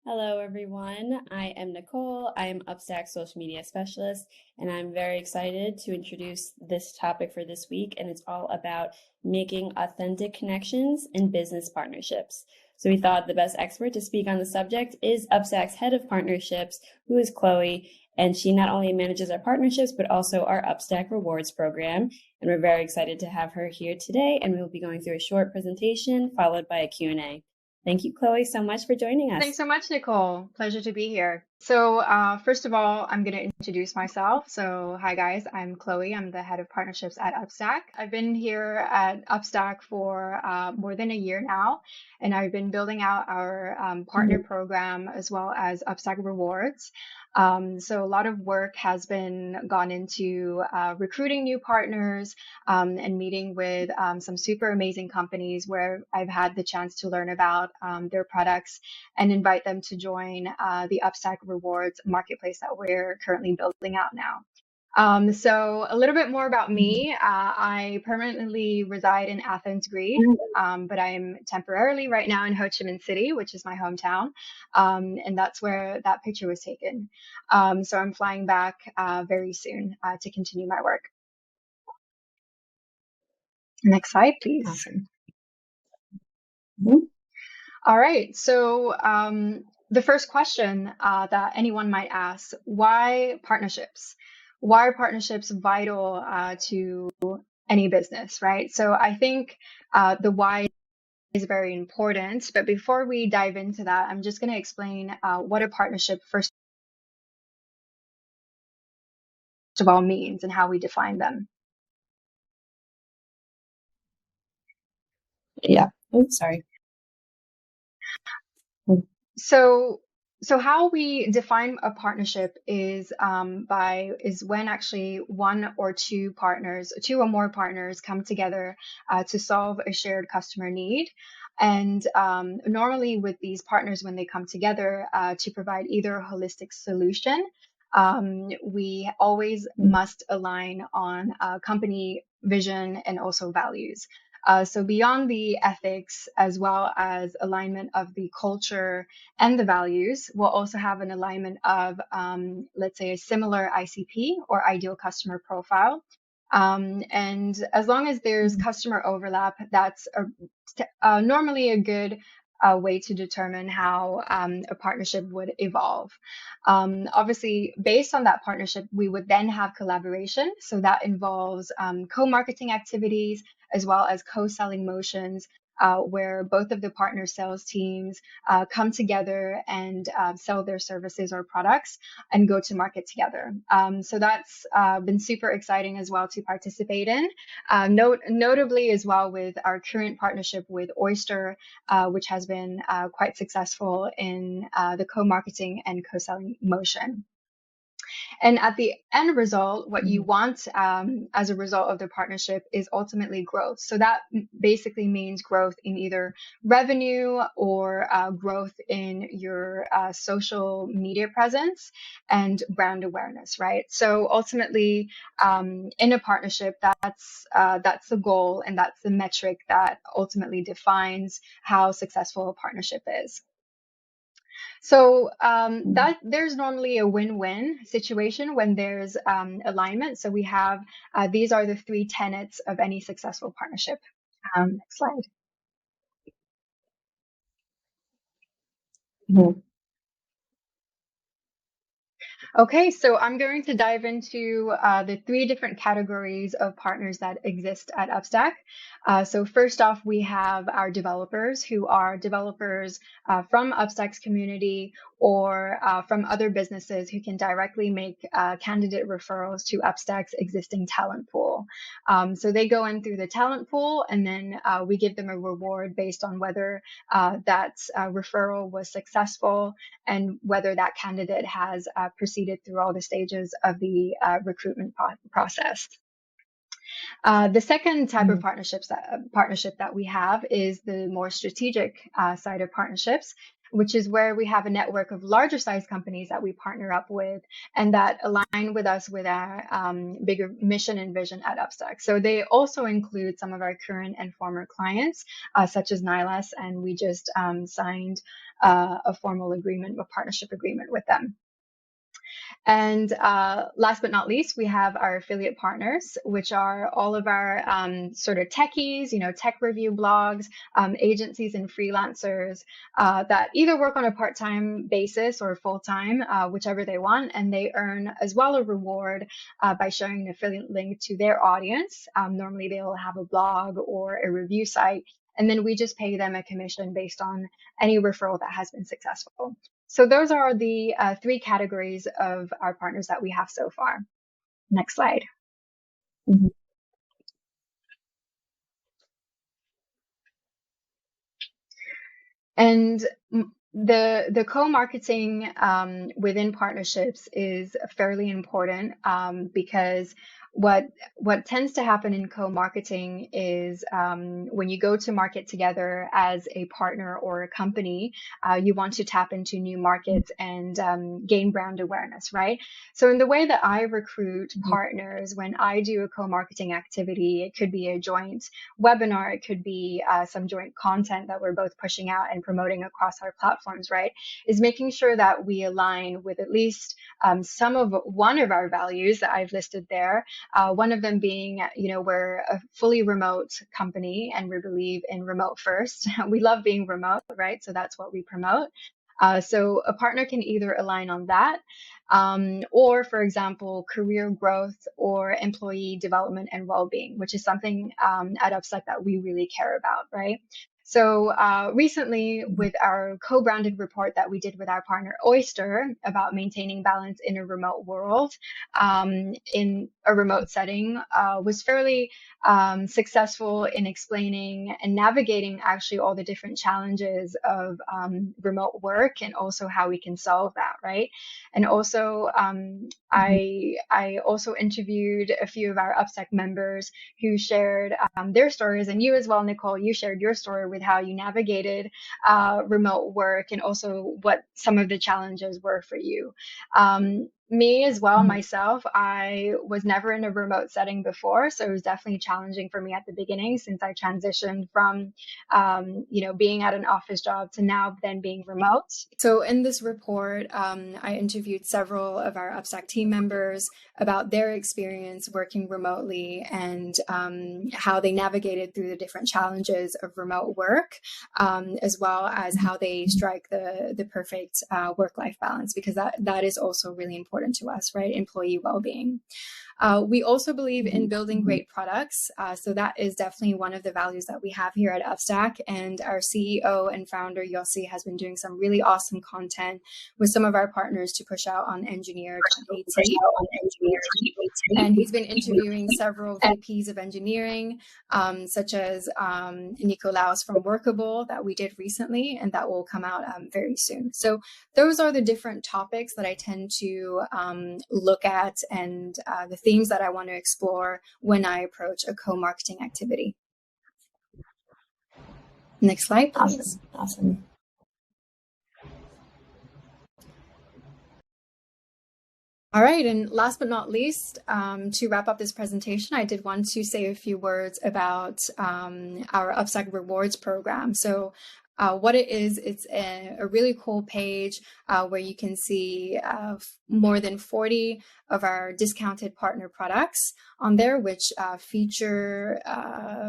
Hello, everyone. I am Nicole. I am UpStack Social Media Specialist, and I'm very excited to introduce this topic for this week. And it's all about making authentic connections in business partnerships. So we thought the best expert to speak on the subject is UpStack's head of partnerships, who is Chloe. And she not only manages our partnerships, but also our UpStack Rewards program. And we're very excited to have her here today. And we will be going through a short presentation followed by a Q&A. Thank you, Chloe, so much for joining us. Thanks so much, Nicole. Pleasure to be here. So first of all, I'm going to introduce myself. So hi, guys. I'm Chloe. I'm the head of partnerships at UpStack. I've been here at UpStack for more than a year now, and I've been building out our partner program as well as UpStack Rewards. So a lot of work has been gone into recruiting new partners and meeting with some super amazing companies where I've had the chance to learn about their products and invite them to join the UpStack Rewards marketplace that we're currently building out now. So a little bit more about me. I permanently reside in Athens, Greece, but I'm temporarily right now in Ho Chi Minh City, which is my hometown. And that's where that picture was taken. So I'm flying back very soon to continue my work. Next slide, please. Awesome. All right. So the first question that anyone might ask, why partnerships? Why are partnerships vital to any business, right? So I think the why is very important. But before we dive into that, I'm just going to explain what a partnership first of all means and how we define them. Yeah. Oops, sorry. So how we define a partnership is when actually one or two or more partners come together to solve a shared customer need. And normally with these partners, when they come together to provide either a holistic solution, we always must align on company vision and also values. So beyond the ethics, as well as alignment of the culture and the values, we'll also have an alignment of, let's say, a similar ICP or ideal customer profile. And as long as there's customer overlap, that's normally a good way to determine how a partnership would evolve. Obviously, based on that partnership, we would then have collaboration. So that involves co-marketing activities as well as co-selling motions, where both of the partner sales teams come together and sell their services or products and go to market together. So that's been super exciting as well to participate in. Notably as well with our current partnership with Oyster, which has been quite successful in the co-marketing and co-selling motion. And at the end result, what you want as a result of the partnership is ultimately growth. So that basically means growth in either revenue or growth in your social media presence and brand awareness, right? So ultimately, in a partnership, that's the goal and that's the metric that ultimately defines how successful a partnership is. So that there's normally a win-win situation when there's alignment. So we have these are the three tenets of any successful partnership. Next slide. Okay, so I'm going to dive into the three different categories of partners that exist at UpStack. So first off, we have our developers, who are developers from UpStack's community or from other businesses who can directly make candidate referrals to UpStack's existing talent pool. So they go in through the talent pool, and then we give them a reward based on whether that referral was successful and whether that candidate has proceeded through all the stages of the recruitment process. The second type of partnership that we have is the more strategic side of partnerships. which is where we have a network of larger size companies that we partner up with and that align with us with our bigger mission and vision at UpStack. So they also include some of our current and former clients, such as Nylas, and we just signed a formal agreement, a partnership agreement with them. And last but not least, we have our affiliate partners, which are all of our sort of techies, tech review blogs, agencies and freelancers that either work on a part-time basis or full-time, whichever they want, and they earn as well a reward by sharing an affiliate link to their audience. Normally, they'll have a blog or a review site, and then we just pay them a commission based on any referral that has been successful. So those are the three categories of our partners that we have so far. Next slide. Mm-hmm. And the co-marketing within partnerships is fairly important because what tends to happen in co-marketing is when you go to market together as a partner or a company, you want to tap into new markets and gain brand awareness, right? So in the way that I recruit partners, when I do a co-marketing activity, it could be a joint webinar, it could be some joint content that we're both pushing out and promoting across our platforms, right? Is making sure that we align with at least some of one of our values that I've listed there. One of them being, we're a fully remote company and we believe in remote first. We love being remote, right? So that's what we promote. So a partner can either align on that, or, for example, career growth or employee development and well-being, which is something at UpStack that we really care about, right? So recently, with our co-branded report that we did with our partner Oyster about maintaining balance in a remote world, in a remote setting, was fairly successful in explaining and navigating actually all the different challenges of remote work and also how we can solve that, right? And also, I also interviewed a few of our UpStack members who shared their stories, and you as well, Nicole, you shared your story with how you navigated remote work and also what some of the challenges were for you. Me as well, myself, I was never in a remote setting before, so it was definitely challenging for me at the beginning since I transitioned from, being at an office job to now then being remote. So in this report, I interviewed several of our UpStack team members about their experience working remotely and how they navigated through the different challenges of remote work, as well as how they strike the perfect work-life balance, because that is also really important to us, right? Employee well-being. We also believe in building great products. So that is definitely one of the values that we have here at UpStack. And our CEO and founder, Yossi, has been doing some really awesome content with some of our partners to push out on Engineer AT. And he's been interviewing several VPs of engineering, such as Nicolaus from Workable that we did recently, and that will come out very soon. So those are the different topics that I tend to look at and the themes that I want to explore when I approach a co-marketing activity. Next slide, please. Awesome. All right, and last but not least, to wrap up this presentation, I did want to say a few words about our UpStack Rewards program. So what it is, it's a really cool page where you can see more than 40 of our discounted partner products on there, which feature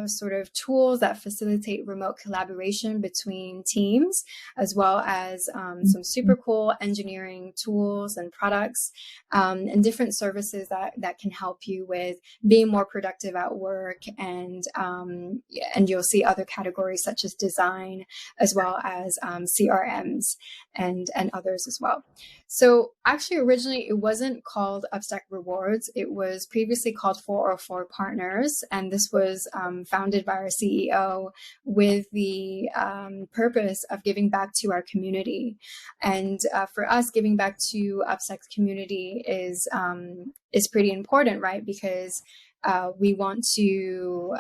sort of tools that facilitate remote collaboration between teams, as well as some super cool engineering tools and products and different services that can help you with being more productive at work. And you'll see other categories such as design, as well as CRMs and others as well. So actually, originally, it wasn't called UpStack Rewards. It was previously called 404 Partners. And this was founded by our CEO with the purpose of giving back to our community. And for us, giving back to UpStack's community is pretty important, right? Because We want to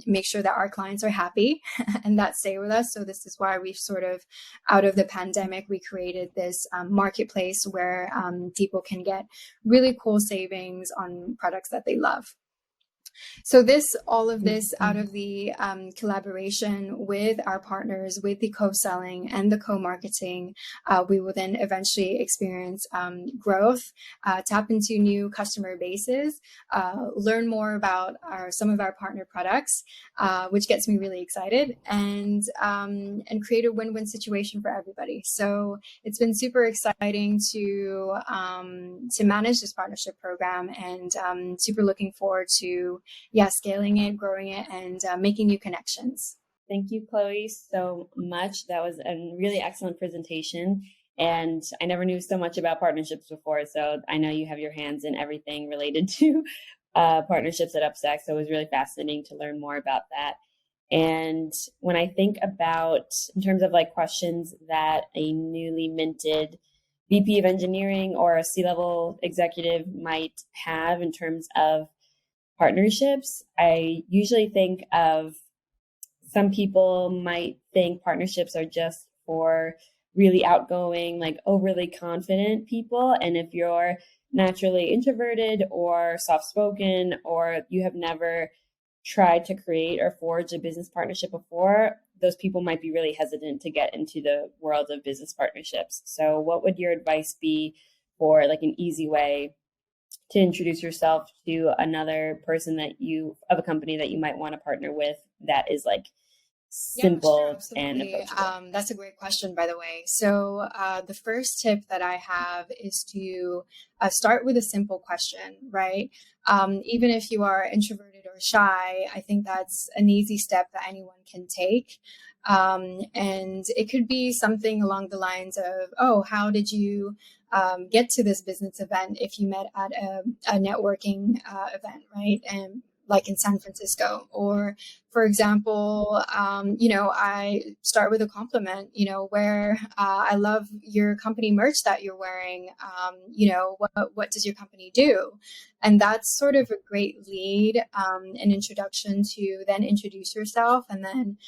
make sure that our clients are happy and that stay with us. So this is why we've sort of, out of the pandemic, we created this marketplace where people can get really cool savings on products that they love. So all of this out of the collaboration with our partners, with the co-selling and the co-marketing, we will then eventually experience growth, tap into new customer bases, learn more about some of our partner products, which gets me really excited, and create a win-win situation for everybody. So it's been super exciting to manage this partnership program, and super looking forward to scaling it, growing it, and making new connections. Thank you, Chloe, so much. That was a really excellent presentation. And I never knew so much about partnerships before. So I know you have your hands in everything related to partnerships at UpStack. So it was really fascinating to learn more about that. And when I think about, in terms of like questions that a newly minted VP of engineering or a C-level executive might have in terms of partnerships, I usually think of, some people might think partnerships are just for really outgoing, like overly confident people. And if you're naturally introverted or soft-spoken, or you have never tried to create or forge a business partnership before, those people might be really hesitant to get into the world of business partnerships. So what would your advice be for like an easy way to introduce yourself to another person of a company that you might want to partner with, that is like simple and approachable? That's a great question, by the way. So the first tip that I have is to start with a simple question, right? Even if you are introverted or shy, I think that's an easy step that anyone can take. And it could be something along the lines of, oh, how did you get to this business event if you met at a networking event, right? And like in San Francisco, or for example, I start with a compliment, where I love your company merch that you're wearing. What does your company do? And that's sort of a great lead, an introduction to then introduce yourself, and then,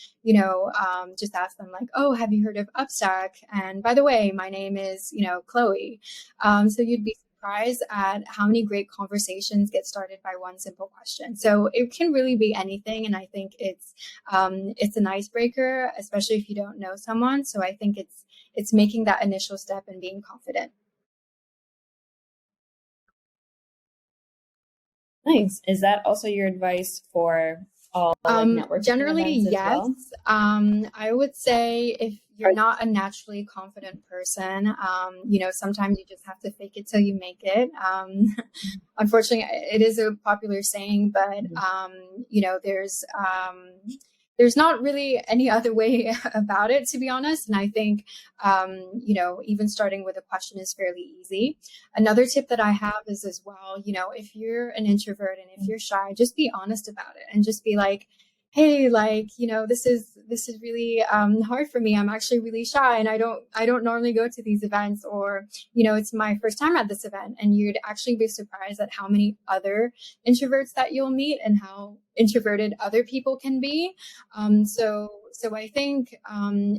just ask them like, oh, have you heard of UpStack? And by the way, my name is, Chloe. So you'd be surprised at how many great conversations get started by one simple question. So it can really be anything, and I think it's an icebreaker, especially if you don't know someone. So I think it's making that initial step and being confident. Nice. Is that also your advice for all like networking Generally, events as yes. well? I would say if you're not a naturally confident person, sometimes you just have to fake it till you make it. Unfortunately, it is a popular saying, but there's not really any other way about it, to be honest. And I think, even starting with a question is fairly easy. Another tip that I have is as well, if you're an introvert and if you're shy, just be honest about it and just be like, hey, like, this is really hard for me. I'm actually really shy, and I don't normally go to these events, or, it's my first time at this event. And you'd actually be surprised at how many other introverts that you'll meet and how introverted other people can be. So I think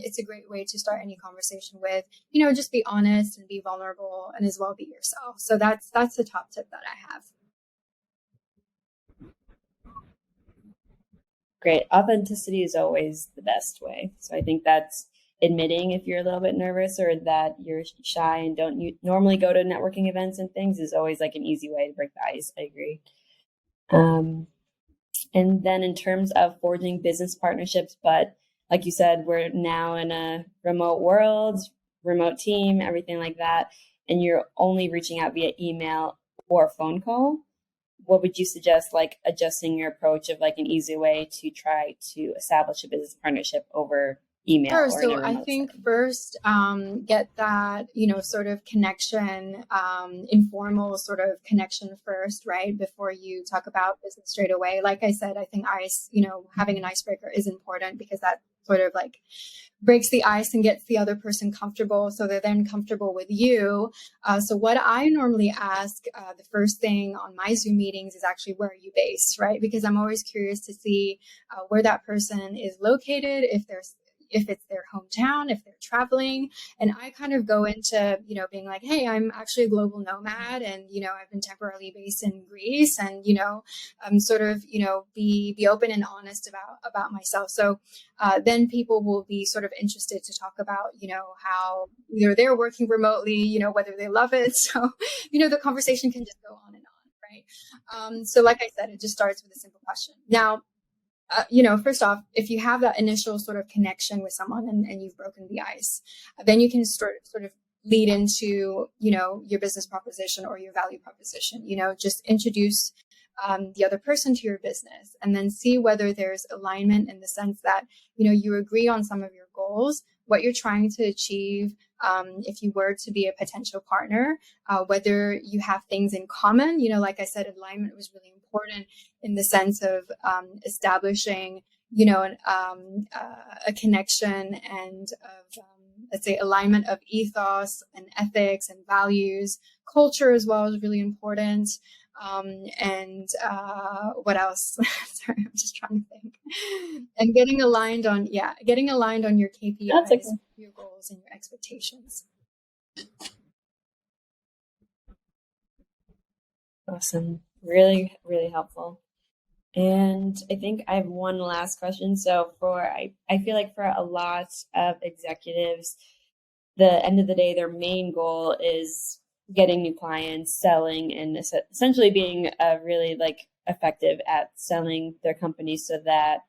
it's a great way to start any conversation with, just be honest and be vulnerable, and as well be yourself. So that's the top tip that I have. Great. Authenticity is always the best way. So I think that's admitting if you're a little bit nervous or that you're shy and don't normally go to networking events and things is always like an easy way to break the ice. I agree. And then in terms of forging business partnerships, but like you said, we're now in a remote world, remote team, everything like that, and you're only reaching out via email or phone call. What would you suggest, like adjusting your approach of like an easy way to try to establish a business partnership over email Sure. or in So a I remote think setting? first, get that, sort of connection, informal sort of connection first, right? Before you talk about business straight away. Like I said, I think having an icebreaker is important because that sort of like breaks the ice and gets the other person comfortable. So they're then comfortable with you. So what I normally ask the first thing on my Zoom meetings is actually, where are you based, right? Because I'm always curious to see where that person is located, if it's their hometown, if they're traveling. And I kind of go into, being like, hey, I'm actually a global nomad and, I've been temporarily based in Greece and, sort of, be open and honest about myself. So then people will be sort of interested to talk about, how either they're working remotely, whether they love it. So, the conversation can just go on and on, right? So like I said, it just starts with a simple question. Now, first off, if you have that initial sort of connection with someone and you've broken the ice, then you can sort of lead into, your business proposition or your value proposition, just introduce the other person to your business and then see whether there's alignment in the sense that, you agree on some of your goals, what you're trying to achieve. If you were to be a potential partner, whether you have things in common, like I said, alignment was really important in the sense of establishing, a connection and of, let's say, alignment of ethos and ethics and values. Culture as well is really important. And what else? Sorry, I'm just trying to think. And getting aligned on your That's KPIs, okay. your goals, and your expectations. Awesome. Really, really helpful. And I think I have one last question. So I feel like for a lot of executives, the end of the day, their main goal is getting new clients, selling, and essentially being really like effective at selling their company so that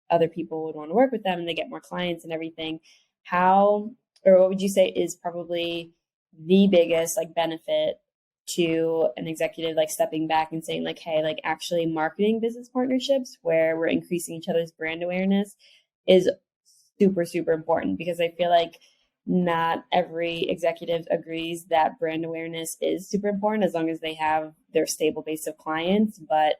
other people would want to work with them and they get more clients and everything. How, or what would you say is probably the biggest like benefit to an executive like stepping back and saying like, hey, like actually marketing business partnerships where we're increasing each other's brand awareness is super, super important, because I feel like not every executive agrees that brand awareness is super important as long as they have their stable base of clients. But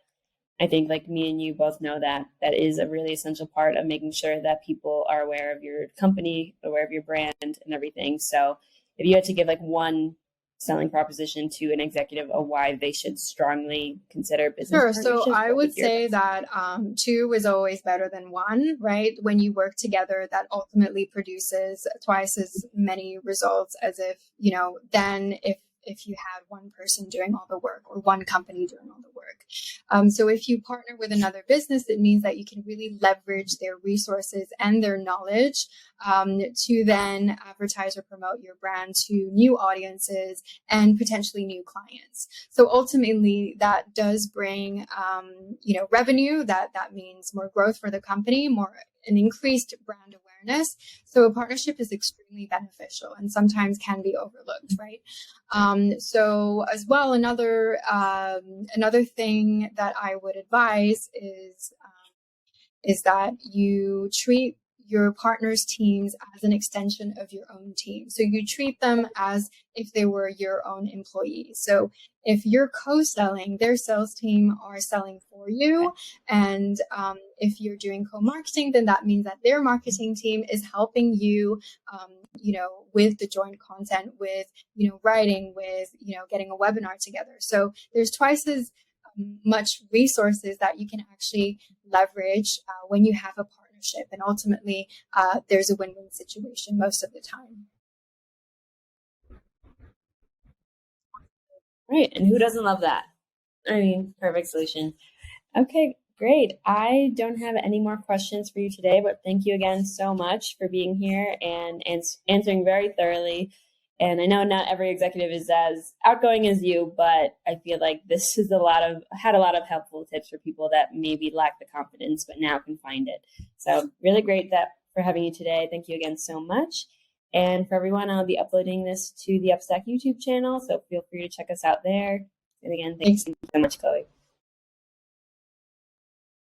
I think like me and you both know that that is a really essential part of making sure that people are aware of your company, aware of your brand and everything. So if you had to give like one selling proposition to an executive of why they should strongly consider business Sure. So partnerships, I what would would your say advice be? that two is always better than one, right? When you work together, that ultimately produces twice as many results as if, then if you had one person doing all the work or one company doing all the work. So if you partner with another business, it means that you can really leverage their resources and their knowledge to then advertise or promote your brand to new audiences and potentially new clients. So ultimately, that does bring, revenue. That means more growth for the company, an increased brand awareness. So a partnership is extremely beneficial and sometimes can be overlooked, right? So as well, another thing that I would advise is that you treat your partners' teams as an extension of your own team. So you treat them as if they were your own employees. So if you're co-selling, their sales team are selling for you. And if you're doing co-marketing, then that means that their marketing team is helping you, with the joint content, with, writing, with, getting a webinar together. So there's twice as much resources that you can actually leverage when you have a partnership. And ultimately, there's a win-win situation most of the time. Right. And who doesn't love that? I mean, perfect solution. Okay, great. I don't have any more questions for you today, but thank you again so much for being here and answering very thoroughly. And I know not every executive is as outgoing as you, but I feel like this is had a lot of helpful tips for people that maybe lack the confidence, but now can find it. So really great for having you today. Thank you again so much. And for everyone, I'll be uploading this to the UpStack YouTube channel, so feel free to check us out there. And again, thank Thanks. you so much, Chloe.